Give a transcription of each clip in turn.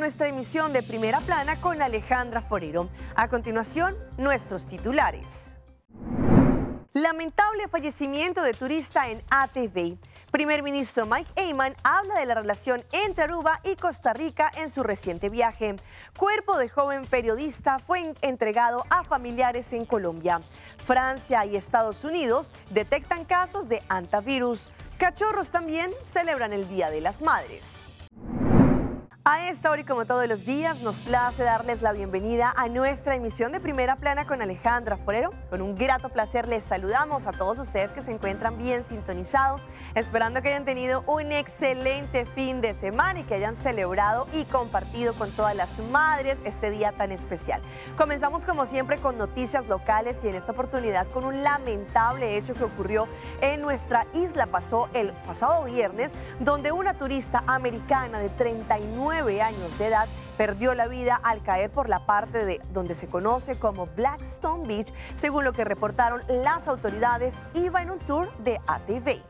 nuestra emisión de Primera Plana con Alejandra Forero. A continuación, nuestros titulares. Lamentable fallecimiento de turista en ATV. Primer ministro Mike Eyman habla de la relación entre Aruba y Costa Rica en su reciente viaje. Cuerpo de joven periodista fue entregado a familiares en Colombia. Francia y Estados Unidos detectan casos de hantavirus. Cachorros también celebran el Día de las Madres. A esta hora y como todos los días, nos place darles la bienvenida a nuestra emisión de Primera Plana con Alejandra Forero. Con un grato placer les saludamos a todos ustedes que se encuentran bien sintonizados, esperando que hayan tenido un excelente fin de semana y que hayan celebrado y compartido con todas las madres este día tan especial. Comenzamos como siempre con noticias locales y en esta oportunidad con un lamentable hecho que ocurrió en nuestra isla. Pasó el pasado viernes, donde una turista americana de 39 años de edad perdió la vida al caer por la parte de donde se conoce como Blackstone Beach. Según lo que reportaron las autoridades, iba en un tour de ATV.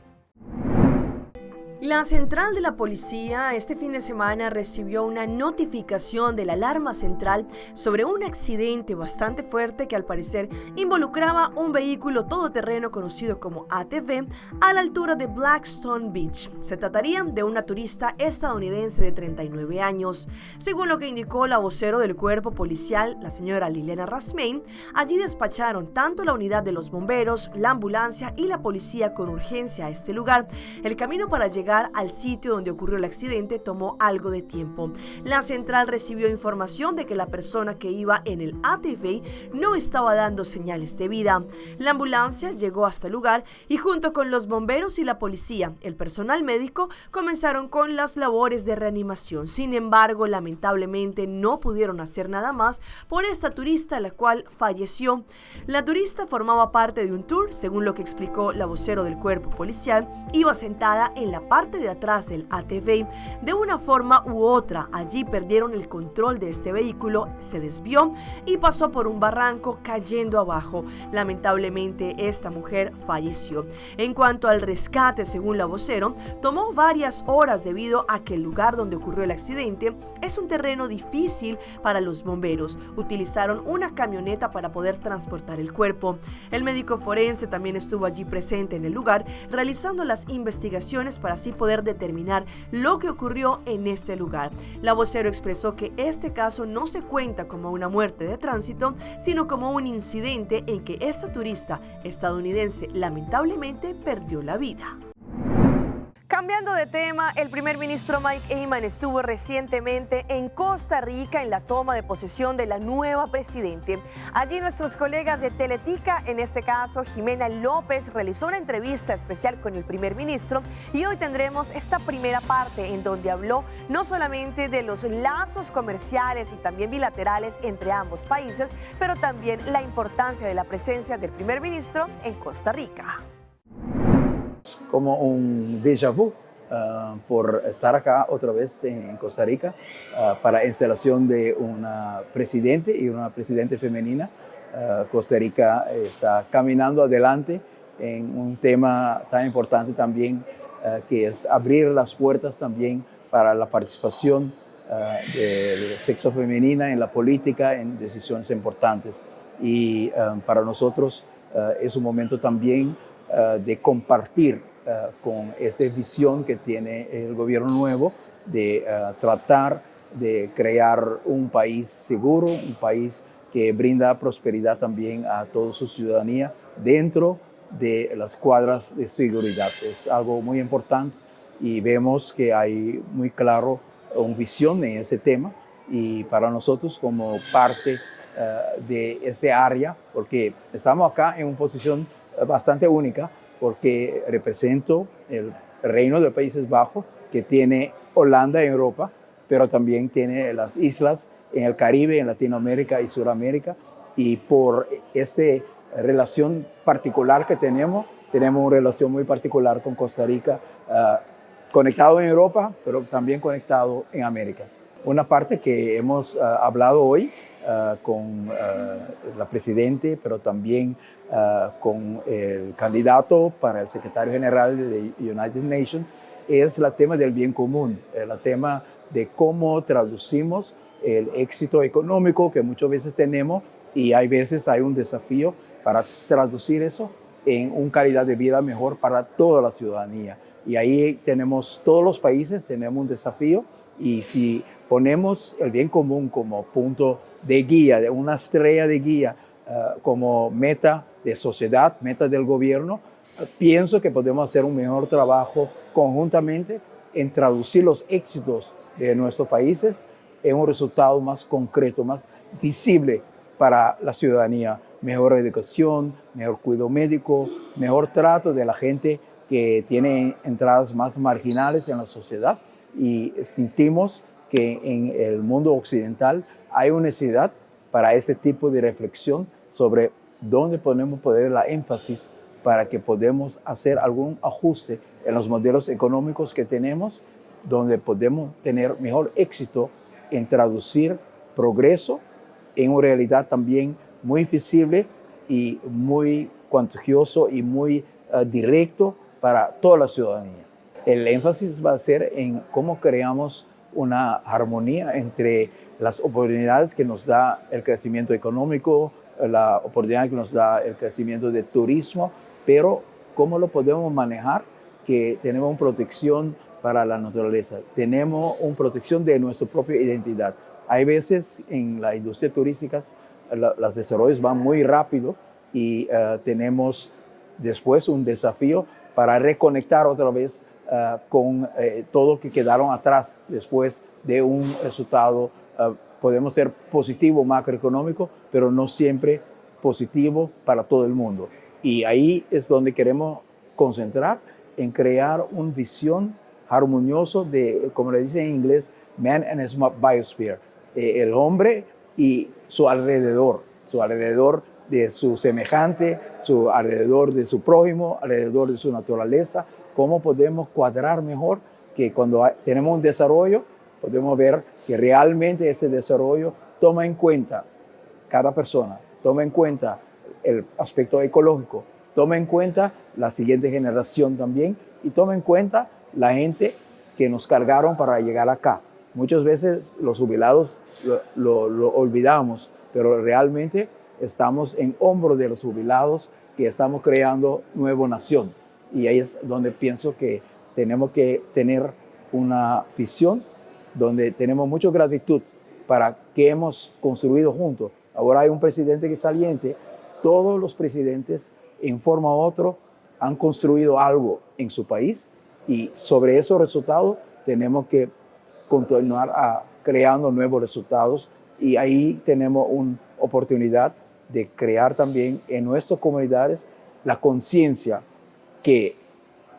La central de la policía este fin de semana recibió una notificación de la alarma central sobre un accidente bastante fuerte que al parecer involucraba un vehículo todoterreno conocido como ATV a la altura de Blackstone Beach. Se trataría de una turista estadounidense de 39 años. Según lo que indicó la vocero del cuerpo policial, la señora Lilena Rasmain, allí despacharon tanto la unidad de los bomberos, la ambulancia y la policía con urgencia a este lugar. El camino para llegar al sitio donde ocurrió el accidente tomó algo de tiempo. La central recibió información de que la persona que iba en el ATV no estaba dando señales de vida. La ambulancia llegó hasta el lugar y junto con los bomberos y la policía, el personal médico comenzaron con las labores de reanimación. Sin embargo, lamentablemente no pudieron hacer nada más por esta turista, la cual falleció. La turista formaba parte de un tour, según lo que explicó la vocero del cuerpo policial. Iba sentada en la parte de atrás del ATV. De una forma u otra, allí perdieron el control de este vehículo, se desvió y pasó por un barranco cayendo abajo. Lamentablemente, esta mujer falleció. En cuanto al rescate, según la vocero, tomó varias horas debido a que el lugar donde ocurrió el accidente es un terreno difícil para los bomberos. Utilizaron una camioneta para poder transportar el cuerpo. El médico forense también estuvo allí presente en el lugar, realizando las investigaciones para así poder determinar lo que ocurrió en este lugar. La vocero expresó que este caso no se cuenta como una muerte de tránsito, sino como un incidente en que esta turista estadounidense lamentablemente perdió la vida. Cambiando de tema, el primer ministro Mike Eyman estuvo recientemente en Costa Rica en la toma de posesión de la nueva presidente. Allí nuestros colegas de Teletica, en este caso Jimena López, realizó una entrevista especial con el primer ministro y hoy tendremos esta primera parte en donde habló no solamente de los lazos comerciales y también bilaterales entre ambos países, pero también la importancia de la presencia del primer ministro en Costa Rica. Como un déjà vu por estar acá otra vez en Costa Rica para la instalación de una presidente y una presidente femenina. Costa Rica está caminando adelante en un tema tan importante también que es abrir las puertas también para la participación del sexo femenina en la política, en decisiones importantes. Y para nosotros es un momento también de compartir con esta visión que tiene el gobierno nuevo de tratar de crear un país seguro, un país que brinda prosperidad también a toda su ciudadanía dentro de las cuadras de seguridad. Es algo muy importante y vemos que hay muy claro una visión en ese tema y para nosotros como parte de ese área, porque estamos acá en una posición bastante única, porque represento el Reino de Países Bajos, que tiene Holanda en Europa, pero también tiene las islas en el Caribe, en Latinoamérica y Sudamérica, y por esta relación particular que tenemos una relación muy particular con Costa Rica, conectado en Europa, pero también conectado en Américas. Una parte que hemos hablado hoy con la Presidente, pero también con el candidato para el secretario general de United Nations, es el tema del bien común, el tema de cómo traducimos el éxito económico que muchas veces tenemos, y hay veces hay un desafío para traducir eso en una calidad de vida mejor para toda la ciudadanía. Y ahí tenemos, todos los países tenemos un desafío, y si ponemos el bien común como punto de guía, de una estrella de guía, como meta de sociedad, meta del gobierno, pienso que podemos hacer un mejor trabajo conjuntamente en traducir los éxitos de nuestros países en un resultado más concreto, más visible para la ciudadanía. Mejor educación, mejor cuidado médico, mejor trato de la gente que tiene entradas más marginales en la sociedad. Y sentimos que en el mundo occidental hay una necesidad para ese tipo de reflexión sobre dónde podemos poner la énfasis para que podamos hacer algún ajuste en los modelos económicos que tenemos, donde podemos tener mejor éxito en traducir progreso en una realidad también muy visible y muy contagioso y muy directo para toda la ciudadanía. El énfasis va a ser en cómo creamos una armonía entre las oportunidades que nos da el crecimiento económico, la oportunidad que nos da el crecimiento del turismo, pero cómo lo podemos manejar, que tenemos una protección para la naturaleza, tenemos una protección de nuestra propia identidad. Hay veces en la industria turística los desarrollos van muy rápido y tenemos después un desafío para reconectar otra vez con todo lo que quedaron atrás después de un resultado. Podemos ser positivo macroeconómico, pero no siempre positivo para todo el mundo. Y ahí es donde queremos concentrar en crear una visión armoniosa de, como le dicen en inglés, man and his biosphere, el hombre y su alrededor de su semejante, su alrededor de su prójimo, alrededor de su naturaleza. Cómo podemos cuadrar mejor que cuando tenemos un desarrollo, podemos ver que realmente ese desarrollo toma en cuenta cada persona, toma en cuenta el aspecto ecológico, toma en cuenta la siguiente generación también, y toma en cuenta la gente que nos cargaron para llegar acá. Muchas veces los jubilados lo olvidamos, pero realmente estamos en hombros de los jubilados que estamos creando nueva nación. Y ahí es donde pienso que tenemos que tener una visión donde tenemos mucha gratitud para que hemos construido juntos. Ahora hay un presidente que es saliente. Todos los presidentes, en forma u otra, han construido algo en su país, y sobre esos resultados tenemos que continuar creando nuevos resultados, y ahí tenemos una oportunidad de crear también en nuestras comunidades la conciencia que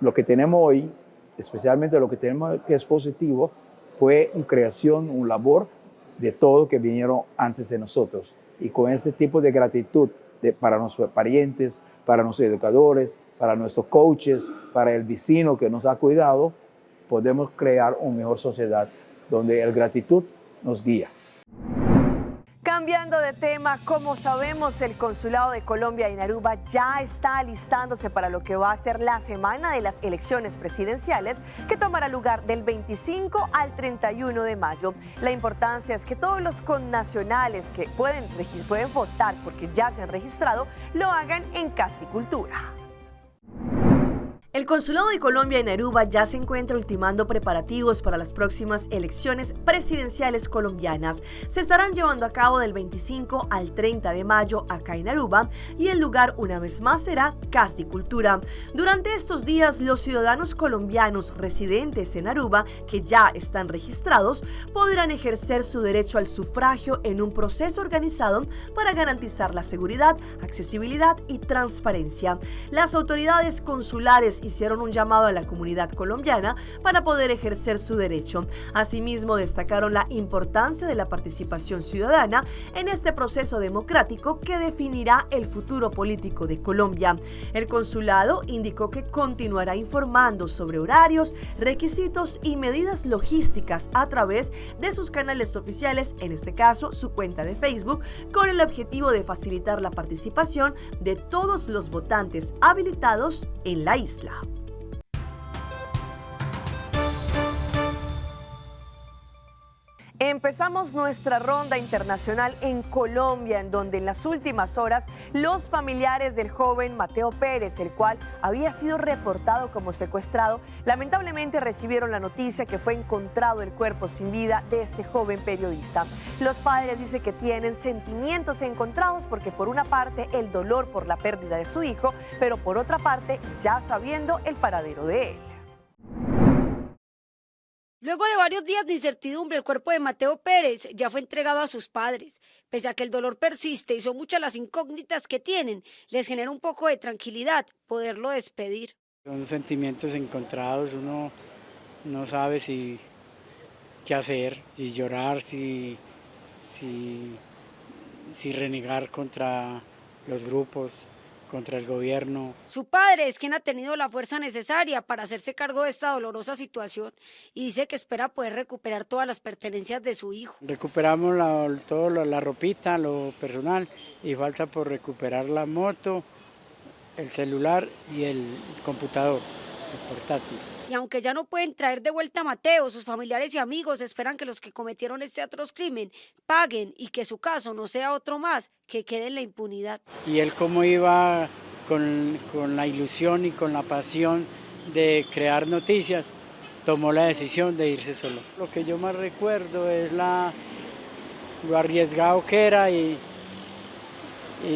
lo que tenemos hoy, especialmente lo que tenemos que es positivo, fue una creación, una labor de todos que vinieron antes de nosotros. Y con ese tipo de gratitud para nuestros parientes, para nuestros educadores, para nuestros coaches, para el vecino que nos ha cuidado, podemos crear una mejor sociedad donde la gratitud nos guía. Cambiando de tema, como sabemos, el Consulado de Colombia en Aruba ya está alistándose para lo que va a ser la semana de las elecciones presidenciales, que tomará lugar del 25 al 31 de mayo. La importancia es que todos los connacionales que pueden votar porque ya se han registrado, lo hagan en casticultura. El Consulado de Colombia en Aruba ya se encuentra ultimando preparativos para las próximas elecciones presidenciales colombianas. Se estarán llevando a cabo del 25 al 30 de mayo acá en Aruba, y el lugar una vez más será Casticultura. Durante estos días, los ciudadanos colombianos residentes en Aruba que ya están registrados podrán ejercer su derecho al sufragio en un proceso organizado para garantizar la seguridad, accesibilidad y transparencia. Las autoridades consulares hicieron un llamado a la comunidad colombiana para poder ejercer su derecho. Asimismo, destacaron la importancia de la participación ciudadana en este proceso democrático que definirá el futuro político de Colombia. El consulado indicó que continuará informando sobre horarios, requisitos y medidas logísticas a través de sus canales oficiales, en este caso su cuenta de Facebook, con el objetivo de facilitar la participación de todos los votantes habilitados en la isla. Empezamos nuestra ronda internacional en Colombia, en donde en las últimas horas los familiares del joven Mateo Pérez, el cual había sido reportado como secuestrado, lamentablemente recibieron la noticia que fue encontrado el cuerpo sin vida de este joven periodista. Los padres dicen que tienen sentimientos encontrados porque por una parte el dolor por la pérdida de su hijo, pero por otra parte ya sabiendo el paradero de él. Luego de varios días de incertidumbre, el cuerpo de Mateo Pérez ya fue entregado a sus padres. Pese a que el dolor persiste y son muchas las incógnitas que tienen, les genera un poco de tranquilidad poderlo despedir. Son sentimientos encontrados, uno no sabe qué hacer, si llorar, si renegar contra los grupos, contra el gobierno. Su padre es quien ha tenido la fuerza necesaria para hacerse cargo de esta dolorosa situación y dice que espera poder recuperar todas las pertenencias de su hijo. Recuperamos la ropita, lo personal, y falta por recuperar la moto, el celular y el computador, el portátil. Y aunque ya no pueden traer de vuelta a Mateo, sus familiares y amigos esperan que los que cometieron este atroz crimen paguen y que su caso no sea otro más que quede en la impunidad. Y él como iba con la ilusión y con la pasión de crear noticias, tomó la decisión de irse solo. Lo que yo más recuerdo es lo arriesgado que era y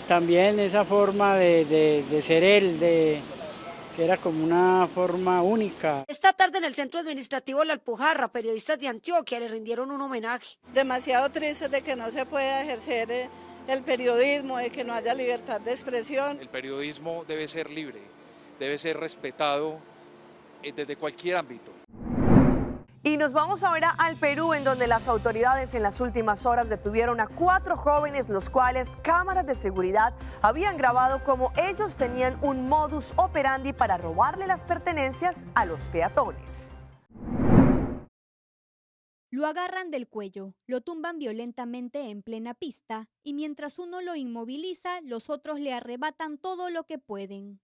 también esa forma de ser él, que era como una forma única. Esta tarde en el Centro Administrativo La Alpujarra, periodistas de Antioquia le rindieron un homenaje. Demasiado triste de que no se pueda ejercer el periodismo, de que no haya libertad de expresión. El periodismo debe ser libre, debe ser respetado desde cualquier ámbito. Y nos vamos ahora al Perú, en donde las autoridades en las últimas horas detuvieron a 4 jóvenes, los cuales cámaras de seguridad habían grabado como ellos tenían un modus operandi para robarle las pertenencias a los peatones. Lo agarran del cuello, lo tumban violentamente en plena pista y mientras uno lo inmoviliza, los otros le arrebatan todo lo que pueden.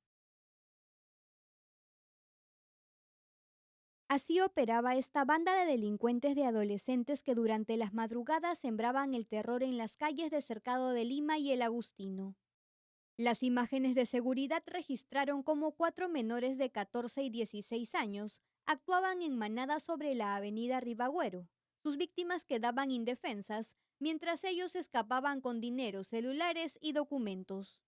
Así operaba esta banda de delincuentes de adolescentes que durante las madrugadas sembraban el terror en las calles de Cercado de Lima y El Agustino. Las imágenes de seguridad registraron cómo 4 menores de 14 y 16 años actuaban en manada sobre la avenida Ribagüero. Sus víctimas quedaban indefensas, mientras ellos escapaban con dinero, celulares y documentos.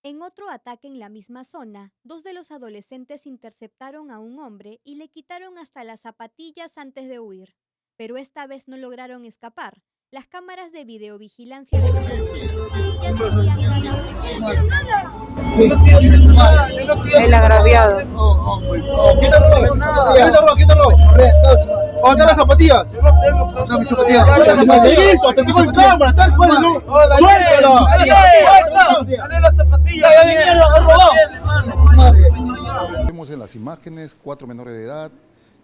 En otro ataque en la misma zona, 2 de los adolescentes interceptaron a un hombre y le quitaron hasta las zapatillas antes de huir. Pero esta vez no lograron escapar. Las cámaras de videovigilancia de los vecinos ya seguían grabados. El agraviado. ¿Quién te robó? ¿Quién te robó? ¿Dónde están las zapatillas? No, mis zapatillas. Listo, te tengo en cámara, tal cual. ¡Suéltalo! ¡Dale las zapatillas! Vemos en las imágenes 4 menores de edad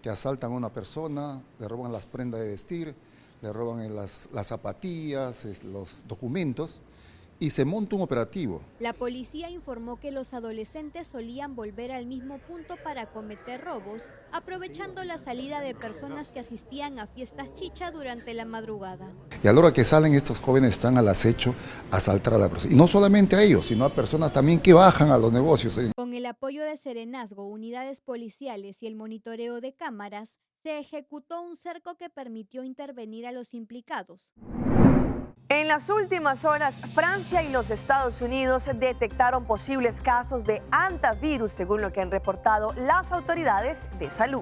que asaltan a una persona, le roban las prendas de vestir, le roban las zapatillas, los documentos y se monta un operativo. La policía informó que los adolescentes solían volver al mismo punto para cometer robos, aprovechando la salida de personas que asistían a fiestas chicha durante la madrugada. Y a la hora que salen estos jóvenes están al acecho a asaltar a la persona. Y no solamente a ellos, sino a personas también que bajan a los negocios. Con el apoyo de Serenazgo, unidades policiales y el monitoreo de cámaras, se ejecutó un cerco que permitió intervenir a los implicados. En las últimas horas, Francia y los Estados Unidos detectaron posibles casos de hantavirus, según lo que han reportado las autoridades de salud.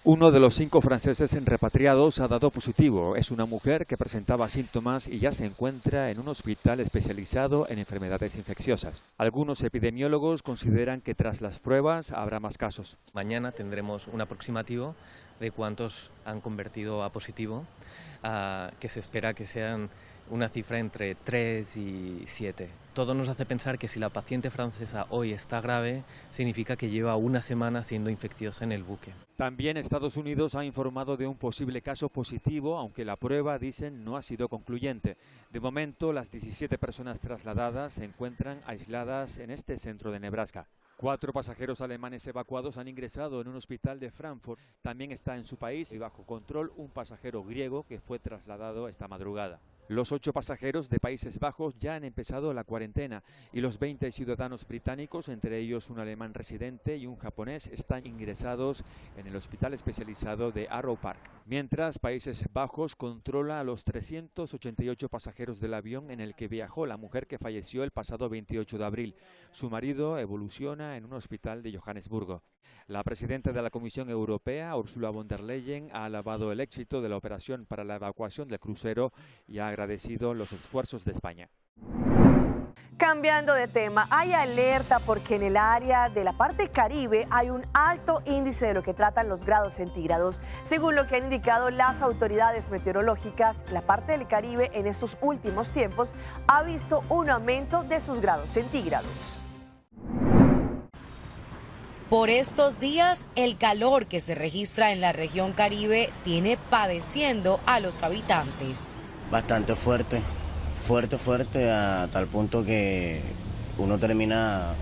Uno de los 5 franceses repatriados ha dado positivo. Es una mujer que presentaba síntomas y ya se encuentra en un hospital especializado en enfermedades infecciosas. Algunos epidemiólogos consideran que tras las pruebas habrá más casos. Mañana tendremos un aproximativo de cuántos han convertido a positivo, que se espera que sean una cifra entre 3 y 7. Todo nos hace pensar que si la paciente francesa hoy está grave, significa que lleva una semana siendo infecciosa en el buque. También Estados Unidos ha informado de un posible caso positivo, aunque la prueba, dicen, no ha sido concluyente. De momento, las 17 personas trasladadas se encuentran aisladas en este centro de Nebraska. 4 pasajeros alemanes evacuados han ingresado en un hospital de Frankfurt. También está en su país y bajo control un pasajero griego que fue trasladado esta madrugada. Los 8 pasajeros de Países Bajos ya han empezado la cuarentena y los 20 ciudadanos británicos, entre ellos un alemán residente y un japonés, están ingresados en el hospital especializado de Arrow Park. Mientras, Países Bajos controla a los 388 pasajeros del avión en el que viajó la mujer que falleció el pasado 28 de abril. Su marido evoluciona en un hospital de Johannesburgo. La presidenta de la Comisión Europea, Ursula von der Leyen, ha alabado el éxito de la operación para la evacuación del crucero y ha agradecido los esfuerzos de España. Cambiando de tema, hay alerta porque en el área de la parte caribe hay un alto índice de lo que tratan los grados centígrados. Según lo que han indicado las autoridades meteorológicas, la parte del Caribe en estos últimos tiempos ha visto un aumento de sus grados centígrados. Por estos días, el calor que se registra en la región Caribe tiene padeciendo a los habitantes. Bastante fuerte, fuerte, a tal punto que uno termina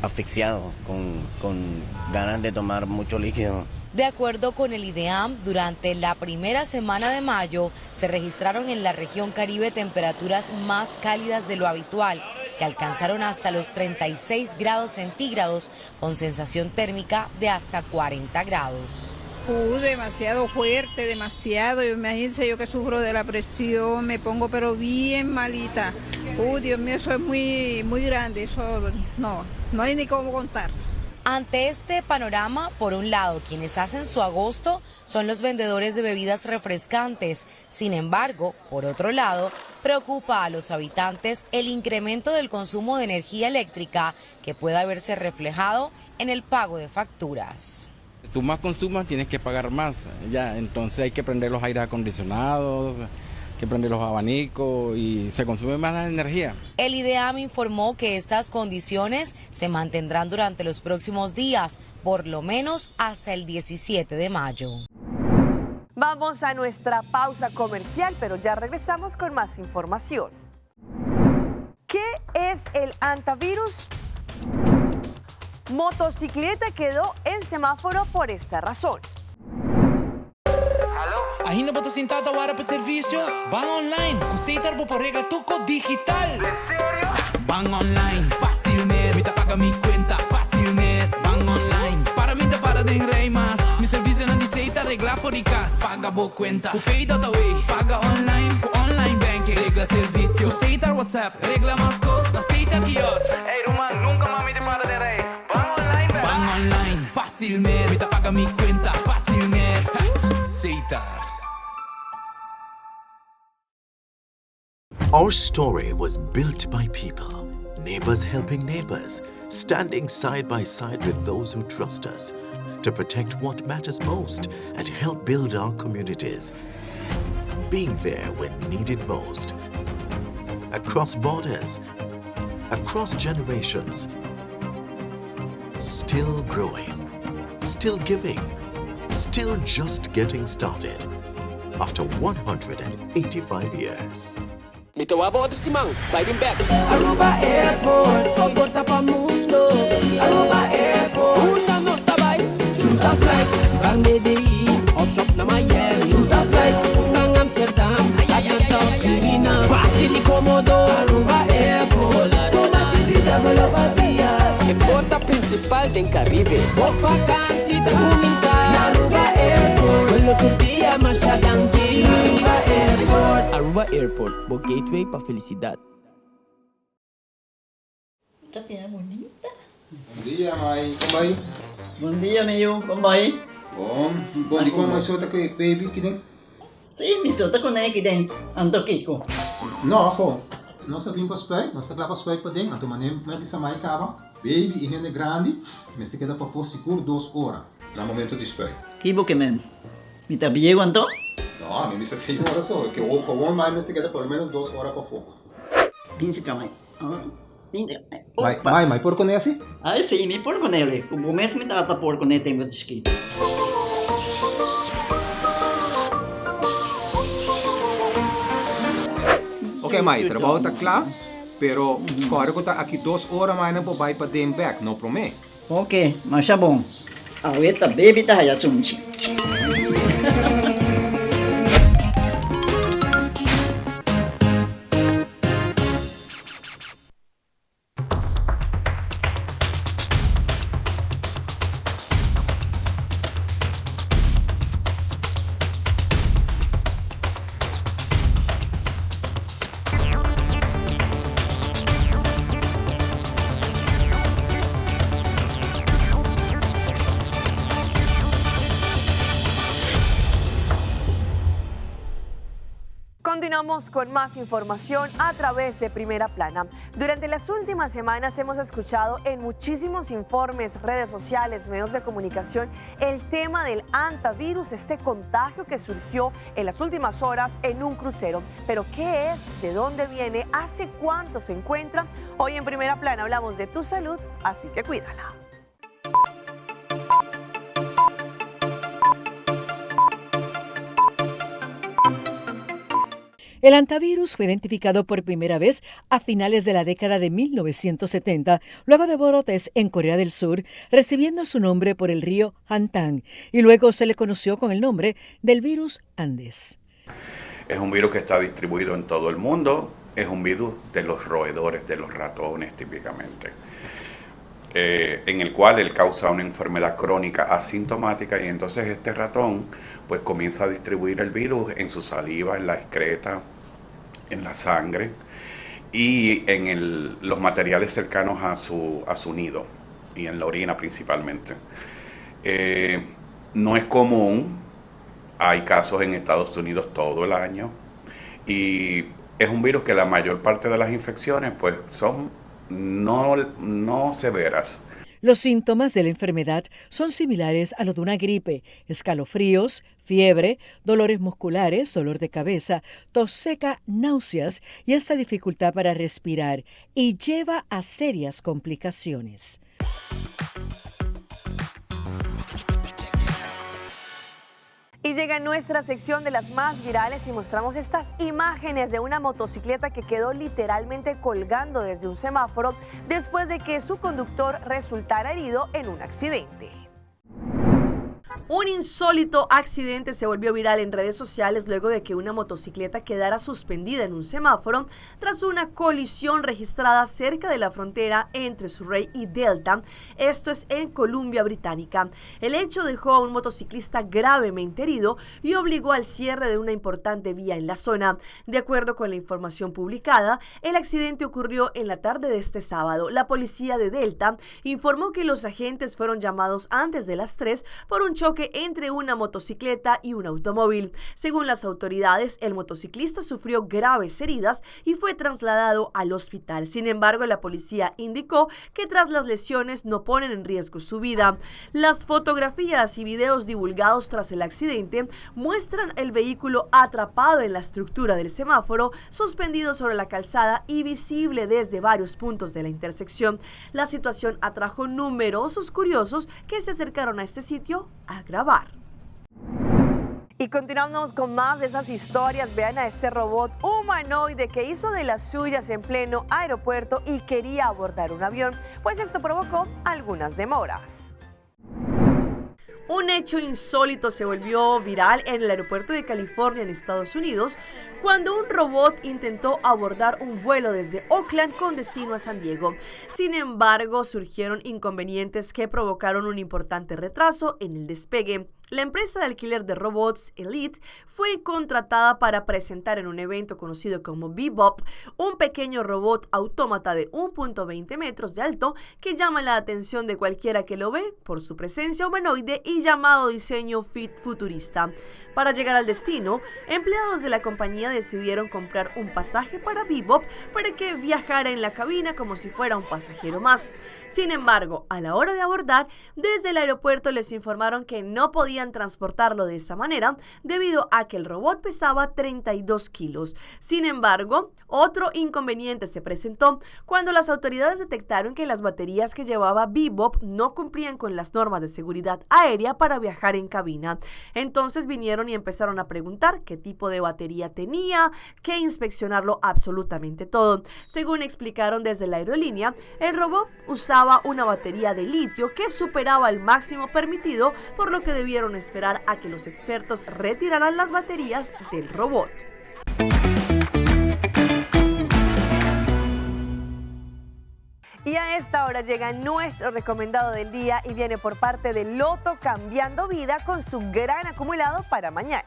asfixiado, con ganas de tomar mucho líquido. De acuerdo con el IDEAM, durante la primera semana de mayo se registraron en la región Caribe temperaturas más cálidas de lo habitual, que alcanzaron hasta los 36 grados centígrados, con sensación térmica de hasta 40 grados. Demasiado fuerte, demasiado. Imagínense yo que sufro de la presión, me pongo pero bien malita. Dios mío, eso es muy grande, eso no hay ni cómo contar. Ante este panorama, por un lado, quienes hacen su agosto son los vendedores de bebidas refrescantes. Sin embargo, por otro lado, preocupa a los habitantes el incremento del consumo de energía eléctrica que pueda verse reflejado en el pago de facturas. Tú más consumas, tienes que pagar más, ya, entonces hay que prender los aires acondicionados, que prender los abanicos y se consume más la energía. El IDEAM informó que estas condiciones se mantendrán durante los próximos días, por lo menos hasta el 17 de mayo. Vamos a nuestra pausa comercial, pero ya regresamos con más información. ¿Qué es el hantavirus? Motocicleta quedó en semáforo por esta razón. Ainda bota sentado agora para serviço? Van online, com Ceitarbo por regla tuco digital. ¿En serio? Van online, fácil mes. Me paga mi cuenta, fácil mes. Van online, para mí te para de rei mas. Mi serviço não aceita regla fóricas. Paga boa cuenta, com pay data way. Paga online, com online banking. Regla serviço, com Ceitar WhatsApp. Regla mais costa, aceita quiosque. Ei, Roman, nunca mais me te para de rei. Van online, van online, fácil mes. Me paga mi cuenta, fácil mes. Ceitar. Our story was built by people, neighbors helping neighbors, standing side by side with those who trust us to protect what matters most and help build our communities. Being there when needed most. Across borders, across generations. Still growing, still giving, still just getting started. After 185 years. Mito wabo to si Mang, biting back. Aruba Airport, pagporta pa mundo. Aruba Airport, una no está by. Choose a flight, bang DDI, off shop na Miami. Choose a flight, bang Amsterdam, Atlanta, China. Fácil y cómodo, Aruba Airport. Toma titita me lo batía. El porta principal del Caribe. Por vacancy da comienza. Aruba Airport, quello tutti a Mashadanki. Aruba Airport. Aruba Airport, o gateway para felicidad. Rất là bonita. Bom dia, Mai. Como vai? Bom dia, Mayo. Como vai? Bom, di ko may suota kay baby kidin? Sim, me solta com ele aqui dentro. Ando Kiko. No, ako. Nós vim para os pés, nós estamos para os pés para dentro. Então, manem, mas bisa mai kaba. Baby, e rende grande, mas se queda para for seguro 2 horas. No momento de espera. Kibo que men. Me tá bem quanto? No, a mim bisa 6 horas só. Que o com mais se queda por menos 2 horas para fogo. 15 kamay. Mai, por con esse? Ah, sim, me por com ele. O mês me tá por com ele tem muito escrito. Ok, Mai, trabalho tá claro? Pero agora que tá aqui 2 horas mais não vai para den back, não promete. Ok, mas tá bom. Ahorita baby tá já sunchi. Continuamos con más información a través de Primera Plana. Durante las últimas semanas hemos escuchado en muchísimos informes, redes sociales, medios de comunicación, el tema del hantavirus, este contagio que surgió en las últimas horas en un crucero. Pero ¿qué es? ¿De dónde viene? ¿Hace cuánto se encuentra? Hoy en Primera Plana hablamos de tu salud, así que cuídala. El hantavirus fue identificado por primera vez a finales de la década de 1970, luego de brotes en Corea del Sur, recibiendo su nombre por el río Hantang, y luego se le conoció con el nombre del virus Andes. Es un virus que está distribuido en todo el mundo, es un virus de los roedores, de los ratones típicamente, en el cual él causa una enfermedad crónica asintomática y entonces este ratón pues comienza a distribuir el virus en su saliva, en la excreta, en la sangre y en los materiales cercanos a su nido y en la orina principalmente. No es común, hay casos en Estados Unidos todo el año y es un virus que la mayor parte de las infecciones pues son no severas. Los síntomas de la enfermedad son similares a los de una gripe: escalofríos, fiebre, dolores musculares, dolor de cabeza, tos seca, náuseas y hasta dificultad para respirar, y lleva a serias complicaciones. Y llega nuestra sección de las más virales y mostramos estas imágenes de una motocicleta que quedó literalmente colgando desde un semáforo después de que su conductor resultara herido en un accidente. Un insólito accidente se volvió viral en redes sociales luego de que una motocicleta quedara suspendida en un semáforo tras una colisión registrada cerca de la frontera entre Surrey y Delta, esto es en Columbia Británica. El hecho dejó a un motociclista gravemente herido y obligó al cierre de una importante vía en la zona. De acuerdo con la información publicada, el accidente ocurrió en la tarde de este sábado. La policía de Delta informó que los agentes fueron llamados antes de las 3 por un choque entre una motocicleta y un automóvil. Según las autoridades, el motociclista sufrió graves heridas y fue trasladado al hospital. Sin embargo, la policía indicó que tras las lesiones no ponen en riesgo su vida. Las fotografías y videos divulgados tras el accidente muestran el vehículo atrapado en la estructura del semáforo, suspendido sobre la calzada y visible desde varios puntos de la intersección. La situación atrajo numerosos curiosos que se acercaron a este sitio a grabar. Y continuamos con más de esas historias. Vean a este robot humanoide que hizo de las suyas en pleno aeropuerto y quería abordar un avión, pues esto provocó algunas demoras. Un hecho insólito se volvió viral en el aeropuerto de California en Estados Unidos cuando un robot intentó abordar un vuelo desde Oakland con destino a San Diego. Sin embargo, surgieron inconvenientes que provocaron un importante retraso en el despegue. La empresa de alquiler de robots Elite fue contratada para presentar en un evento conocido como Bebop un pequeño robot autómata de 1.20 metros de alto que llama la atención de cualquiera que lo ve por su presencia humanoide y llamado diseño futurista. Para llegar al destino, empleados de la compañía decidieron comprar un pasaje para Bebop para que viajara en la cabina como si fuera un pasajero más. Sin embargo, a la hora de abordar, desde el aeropuerto les informaron que no podían podían transportarlo de esa manera debido a que el robot pesaba 32 kilos. Sin embargo, otro inconveniente se presentó cuando las autoridades detectaron que las baterías que llevaba Bebop no cumplían con las normas de seguridad aérea para viajar en cabina. Entonces vinieron y empezaron a preguntar qué tipo de batería tenía, que inspeccionarlo absolutamente todo. Según explicaron desde la aerolínea, el robot usaba una batería de litio que superaba el máximo permitido, por lo que debieron esperar a que los expertos retiraran las baterías del robot. Y a esta hora llega nuestro recomendado del día y viene por parte de Loto Cambiando Vida con su gran acumulado para mañana.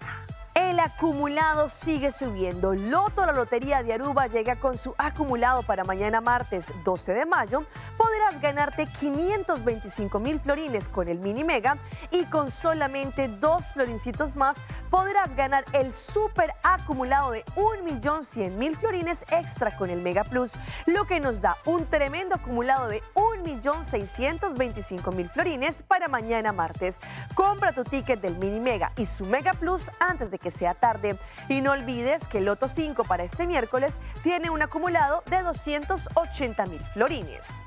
El acumulado sigue subiendo. Loto, la lotería de Aruba, llega con su acumulado para mañana martes 12 de mayo. Podrás ganarte 525,000 florines con el mini mega y con solamente 2 florincitos más podrás ganar el super acumulado de 1.100.000 florines extra con el Mega Plus, lo que nos da un tremendo acumulado de 1.625.000 florines para mañana martes. Compra tu ticket del mini mega y su Mega Plus antes de que sea tarde. Y no olvides que el Loto 5 para este miércoles tiene un acumulado de 280,000 florines.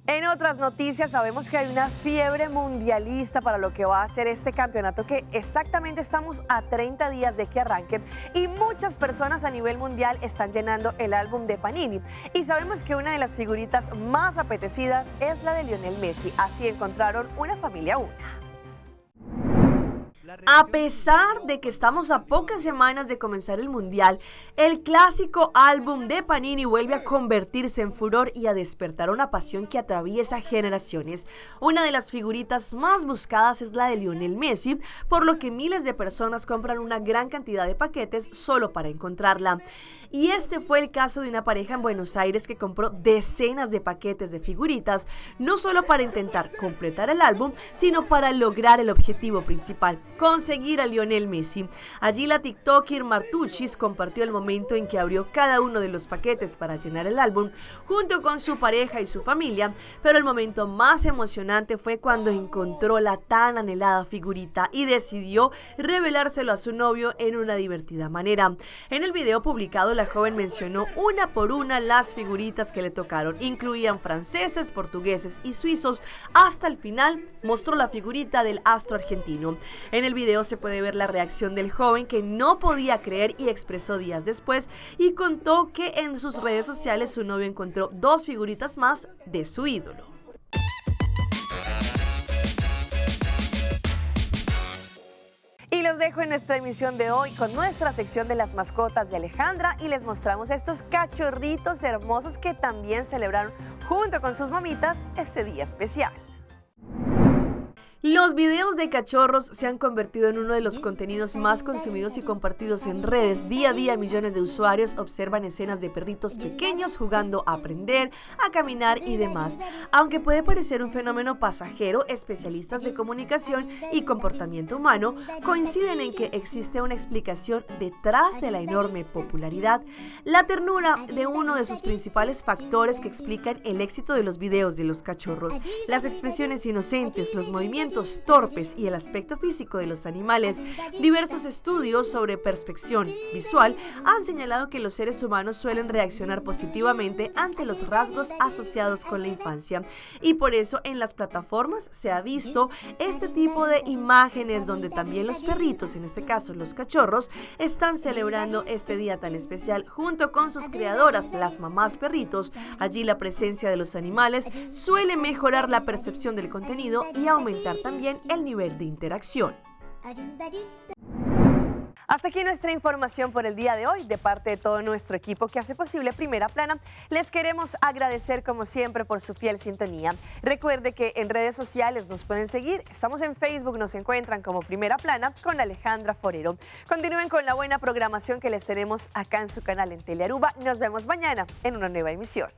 En otras noticias, sabemos que hay una fiebre mundialista para lo que va a ser este campeonato, que exactamente estamos a 30 días de que arranquen y muchas personas a nivel mundial están llenando el álbum de Panini. Y sabemos que una de las figuritas más apetecidas es la de Lionel Messi, así encontraron una familia una. A pesar de que estamos a pocas semanas de comenzar el Mundial, el clásico álbum de Panini vuelve a convertirse en furor y a despertar una pasión que atraviesa generaciones. Una de las figuritas más buscadas es la de Lionel Messi, por lo que miles de personas compran una gran cantidad de paquetes solo para encontrarla. Y este fue el caso de una pareja en Buenos Aires que compró decenas de paquetes de figuritas, no solo para intentar completar el álbum, sino para lograr el objetivo principal: conseguir a Lionel Messi. Allí la TikToker Martuchis compartió el momento en que abrió cada uno de los paquetes para llenar el álbum junto con su pareja y su familia, pero el momento más emocionante fue cuando encontró la tan anhelada figurita y decidió revelárselo a su novio en una divertida manera. En el video publicado, la joven mencionó una por una las figuritas que le tocaron. Incluían franceses, portugueses y suizos. Hasta el final mostró la figurita del astro argentino. En el video se puede ver la reacción del joven, que no podía creer y expresó días después y contó que en sus redes sociales su novio encontró 2 figuritas más de su ídolo. Y los dejo en nuestra emisión de hoy con nuestra sección de las mascotas de Alejandra y les mostramos estos cachorritos hermosos que también celebraron junto con sus mamitas este día especial. Los videos de cachorros se han convertido en uno de los contenidos más consumidos y compartidos en redes. Día a día millones de usuarios observan escenas de perritos pequeños jugando a aprender, a caminar y demás. Aunque puede parecer un fenómeno pasajero, especialistas de comunicación y comportamiento humano coinciden en que existe una explicación detrás de la enorme popularidad. La ternura de uno de sus principales factores que explican el éxito de los videos de los cachorros, las expresiones inocentes, los movimientos torpes y el aspecto físico de los animales. Diversos estudios sobre percepción visual han señalado que los seres humanos suelen reaccionar positivamente ante los rasgos asociados con la infancia, y por eso en las plataformas se ha visto este tipo de imágenes donde también los perritos, en este caso los cachorros, están celebrando este día tan especial junto con sus creadoras, las mamás perritos. Allí la presencia de los animales suele mejorar la percepción del contenido y aumentar también el nivel de interacción. Hasta aquí nuestra información por el día de hoy. De parte de todo nuestro equipo que hace posible Primera Plana, les queremos agradecer como siempre por su fiel sintonía. Recuerde que en redes sociales nos pueden seguir. Estamos en Facebook, nos encuentran como Primera Plana con Alejandra Forero. Continúen con la buena programación que les tenemos acá en su canal en Telearuba. Nos vemos mañana en una nueva emisión.